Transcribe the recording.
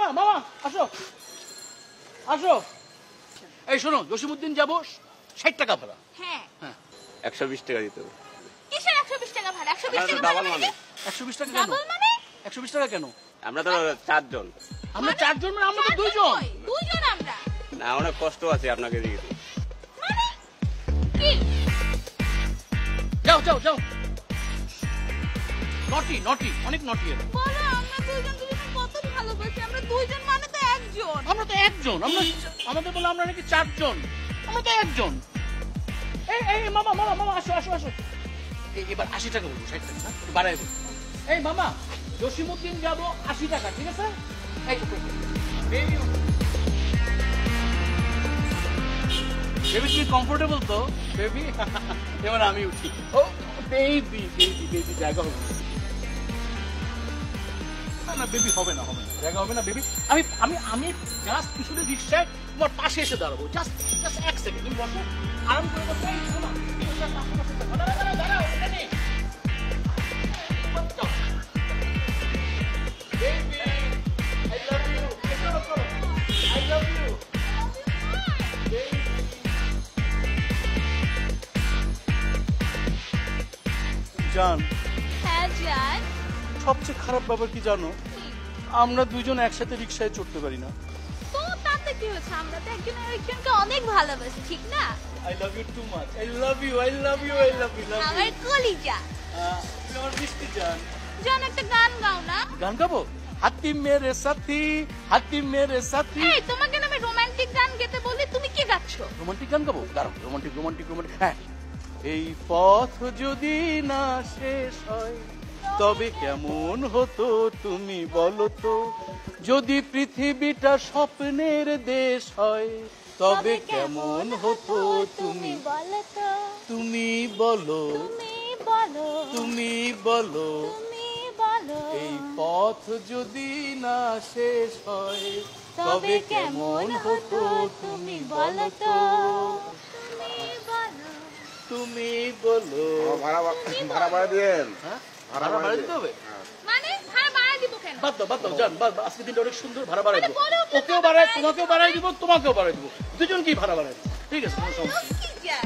মামা মামা আসো আসো। এই শোনো, জসিমউদ্দিন যাবো, 60 টাকা ভাড়া। হ্যাঁ, 120 টাকা দিতে হবে। কিসের 120 টাকা ভাড়া? 120 টাকা ডাবল মানে 120 টাকা কেন? ডাবল মানে 120 টাকা কেন? আমরা তো 4 জন। আমরা 4 জন, মানে আমরা তো 2 জন। 2 জন আমরা। না, অনেক কষ্ট আছে আপনাকে দিয়ে। মানে কি? যাও যাও যাও। নটি নটি, অনেক নটি। বলো, আমরা 2 জন দুজনকে কত ভালোবাসি। আমরা 2 জন মানে তো একজন। আমরা তো একজন। আমরা আমাদের বলে আমরা নাকি 4 জন। আমরা তো একজন। এই এই মামা মামা মামা আসো আসো আসো। এবার 80 টাকা বলবো, 60 টাকা না, বাড়াই বলবো। এই মামা, জসিমউদ্দিন যাবো 80 টাকা, ঠিক আছে? এই তো বেবি, বেবি তুমি কমফোর্টেবল তো বেবি? এবার আমি উঠি। ও বেবি বেবি বেবি, জায়গা হবে না বেবি, হবে না হবে না, জায়গা হবে না বেবি। আমি আমি আমি জাস্ট পিছনে রিক্সায় তোমার পাশে এসে দাঁড়াবো। জাস্ট জাস্ট 1 সেকেন্ড, তুমি বসো, আরাম করে বসো। এই শোনো, দাঁড়াও দাঁড়াও দাঁড়াও, এখানে baby, I love you. I love you জান। হ্যাঁ জান। সবচেয়ে খারাপ ব্যাপার কি জানো? আমরা 2 জন একসাথে রিক্সায় চড়তে পারি না। তো তাতে কি হয়েছে? আমরা তো একজন আরেকজনকে অনেক ভালোবাসি, ঠিক না? I love you too much. I love you I love you I love you. আমার কলিজা। তুমি আমার মিষ্টি জান। জান, একটা গান গাও না। গান গাবো? হাতি মেরে সাথী, হাতি মেরে সাথী। এই, তোমাকে না আমি রোমান্টিক গান গেতে বলি, তুমি কি গাচ্ছ? রোমান্টিক গান গাবো? দাঁড়াও, রোমান্টিক রোমান্টিক রোমান্টিক। হ্যাঁ, এই পথ যদি না শেষ হয় তবে কেমন হতো তুমি বলো তো, যদি পৃথিবীটা স্বপ্নের দেশ হয় তবে কেমন হতো তুমি বলো তো, তুমি বলো তুমি বলো, তুমি বলো। তুমি বলো, এই পথ যদি না শেষ হয় তবে কেমন হতো তুমি বলো তো, তুমি বলো। তুমি বলো। ভাড়া ভাড়া দিয়েন। হ্যাঁ, ভাড়া বাড়াই দিতে হবে? মানে ভাড়া বাড়ায় দিব কেন? বাদ দাও বাদ দাও জান, বাদ দাও। আজকে দিনটা অনেক সুন্দর, ভাড়া বাড়াই দিব। বলো, ওকেও বাড়াই, তোমাকেও বাড়াই দিব, তোমাকেও বাড়াই দিব, দুজনকেই ভাড়া বাড়াই দিব। ঠিক আছে, কোনো সমস্যা নেই। কি জান?